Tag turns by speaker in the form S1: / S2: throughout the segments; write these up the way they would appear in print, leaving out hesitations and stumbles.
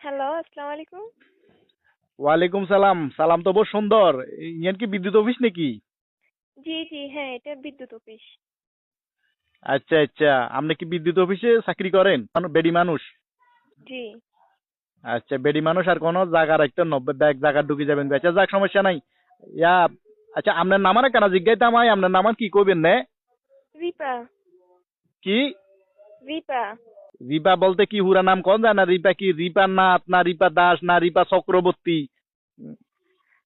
S1: Hello, আসসালামু আলাইকুম।
S2: ওয়ালাইকুম সালাম। সালাম তো বহু সুন্দর। ইয়ান কি বিদ্যুৎ অফিস নাকি?
S1: জি, জি, হ্যাঁ, এটা বিদ্যুৎ অফিস।
S2: আচ্ছা আচ্ছা, আপনি কি বিদ্যুৎ অফিসে চাকরি করেন? বেডি মানুষ?
S1: জি।
S2: আচ্ছা, বেডি মানুষ আর কোনো জায়গা রাখতে 90 জায়গা ঢুকে যাবেন। আচ্ছা যাক, সমস্যা নাই। ইয়া, আচ্ছা আপনার নামার কেন জিজ্ঞাইতাম হয়, আপনার নামান কি কইবেন নে?
S1: রিপা,
S2: কি?
S1: রিপা।
S2: রিপা বলতে কি হুরা নাম কোন যায় না? রিপা কি রিপা নাথ না রিপা দাস না রিপা চক্রবর্তী?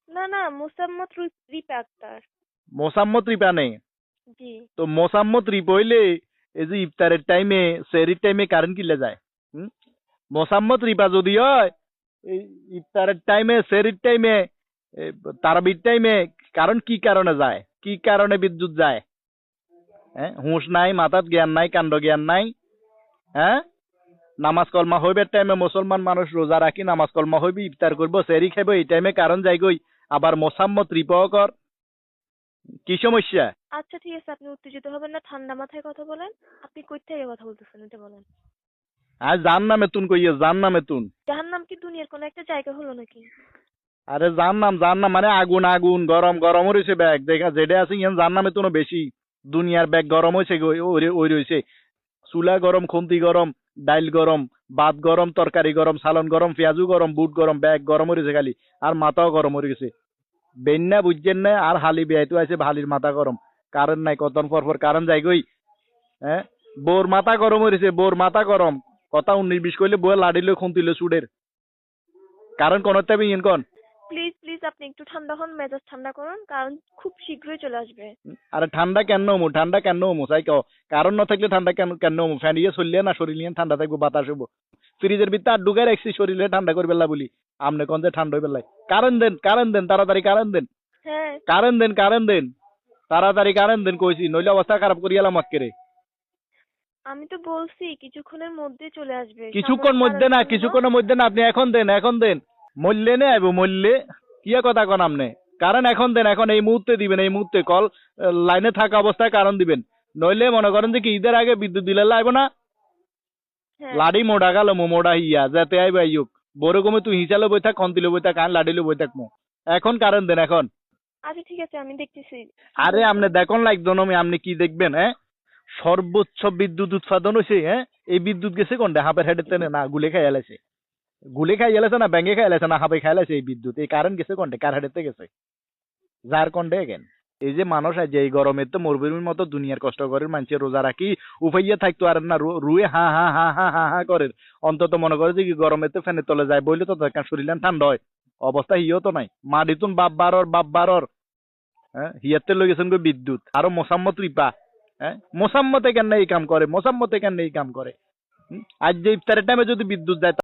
S1: না, না, মোসাম্মত রিপা আক্তার।
S2: মোসাম্মত রিপা নেই?
S1: জি।
S2: তো মোসাম্মত রিপা হইলে এই যে ইফতারের টাইমে সেহরির টাইমে কারেন্ট কিলে যায়? হুম? মোসাম্মত রিপা যদি হয়, এই ইফতারের টাইমে সেহরির টাইমে তারাবির টাইমে কারণ কি কারণে যায়, কি কারণে বিদ্যুৎ যায়? হ্যাঁ, হুঁশ নাই, মাথাত জ্ঞান নাই, কাণ্ড জ্ঞান নাই। হ্যাঁ, নামাজ কলমা হইবে টাইমে মুসলমান মানুষ রোজা রাখি নামাজ কলমা হইবে, ইফতার করবো, সেহরি খাইবো, এই টাইমে কারণ যাই গই, আবার মোসাম্মত রিপাও কর। কি সমস্যা?
S1: আচ্ছা, ঠিক আছে, আপনি উত্তেজিত হবেন না, ঠান্ডা মাথায় কথা বলেন। আপনি কই থেকে কথা বলতেছেন এটা বলেন।
S2: আর জান নামে তুন কইয়ে, জান নামে তুন।
S1: জাহান্নাম কি দুনিয়ার কোনো একটা জায়গা হলো নাকি?
S2: আরে জান নাম মানে আগুন আগুন, গরম গরম হয়েছে ব্যাগ দেখা যেটা আছে ইয়ান জান নামে তুনো বেশি। দুনিয়ার ব্যাগ গরম হয়েছে, ওই রয়েছে। চুলা গরম, খুন্তি গরম, ডাইল গরম, ভাত গরম, তরকারি গরম, সালন গরম, পেঁয়াজু গরম, বুট গরম, ব্যাগ গরম হয়েছে খালি। আর মাথাও গরম হয়ে গেছে। বেন্যা বুঝছেন না, আর হালি বেয়াইতো আছে, হালির মাথা গরম। কারেন্ট নাই, কতন পর কারেন্ট যাই গই। হ্যাঁ, বোর মাথা গরম হয়েছে, বোর মাথা গরম। কথা 19-20 কইলে বউ লাড়িলে খুন্তিলে সুডের। কারণ কোন তেমন ইন কন।
S1: প্লিজ, প্লিজ, আপনি একটু ঠান্ডা হন, মেজাজ ঠান্ডা করুন, কারণ খুব শীঘ্রই চলে আসবে।
S2: আরে ঠান্ডা কেন হমু, ঠান্ডা কেন হমু চাই কও। কারণ না থাকলে ঠান্ডা কেন কেন হমু? ফ্যান ইয়ে চললে না শরীর নিয়ে ঠান্ডা থাকবো, বাতাস হবো। ফ্রিজের ভিতরে আর ঢুকে রাখছি শরীরে ঠান্ডা করে বেলা বলি। আমনে কোন যে ঠান্ডা হয়ে বেলায়। কারেন্ট দেন তাড়াতাড়ি, কারেন্ট দেন।
S1: হ্যাঁ।
S2: কারেন্ট দেন তাড়াতাড়ি, কারেন্ট দেন কইছি, নইলে অবস্থা খারাপ করিয়া এলাম আজকেরে।
S1: আমি তো বলছি কিছুক্ষণের মধ্যে চলে আসবে,
S2: কিছুক্ষণ
S1: সাময়িক
S2: মধ্যে
S1: কারোর
S2: না,
S1: জন্য।
S2: কিছুক্ষণের মধ্যে না, আপনি এখন দেন, এখন দেন। মরলে নে আইব, মরলে কিয়া কথা কন আপনি। কারণ এখন দেন, এখন এই মুহূর্তে দিবেন, এই মুহূর্তে কল লাইনে থাকা অবস্থায় কারণ দিবেন। নইলে মনে করেন যে কি ঈদের আগে বিদ্যুৎ দিলে আইব না।
S1: হ্যাঁ।
S2: লাড়ি মোড়া গেল মো মোড়া হিয়া যাতে আইব আইয়ুক। বড় কমে তুই হিসালে বই থাক, কন্তিলে বই থাক, কান লাড়িলে বই থাক মো। এখন কারণ দেন এখন।
S1: আচ্ছা, ঠিক আছে, আমি দেখতেছি কি
S2: আরে
S1: হয়েছে।
S2: আপনি দেখুন লাগতো না, আপনি কি দেখবেন? হ্যাঁ, সর্বোচ্চ বিদ্যুৎ উৎপাদন হয়েছে। হ্যাঁ, এই বিদ্যুৎ গেছে কোনটা? হাফের হেডের তেনে না, গুলে খাই এলাইছে। গুলে খাই এলাইছে না, ব্যাঙ্গে খাই এলাইছে না, হাফে খাই এলাইছে এই বিদ্যুৎ। এই কারেন্ট গেছে কোনটা? কার হেডেতে গেছে? যার কোনটা গেন। এই যে মানুষ আজ এই গরমে তো মরুভূমির মতো দুনিয়ার কষ্ট করে মানুষের রোজা রাখি উপাইয়া থাকতো আর না, রুয়ে হা হা হা হা হা হা করে। অন্তত মনে করে যে কি গরমে তো ফ্যানের তলে যায় বইলে তো দরকার, শরীর ঠান্ডা হয়। অবস্থা হিও তো নাই। মাটিতুন বাপ বারর। হ্যাঁ, হিয়াতে লই গেছেন গো বিদ্যুৎ। আরো মোসাম্মত রিপা। হ্যাঁ, মোসাম্মতে কেন এই কাম করে, মোসাম্মতে কেন এই কাম করে? আজ যে ইফতারের টাইমে যদি বিদ্যুৎ যায়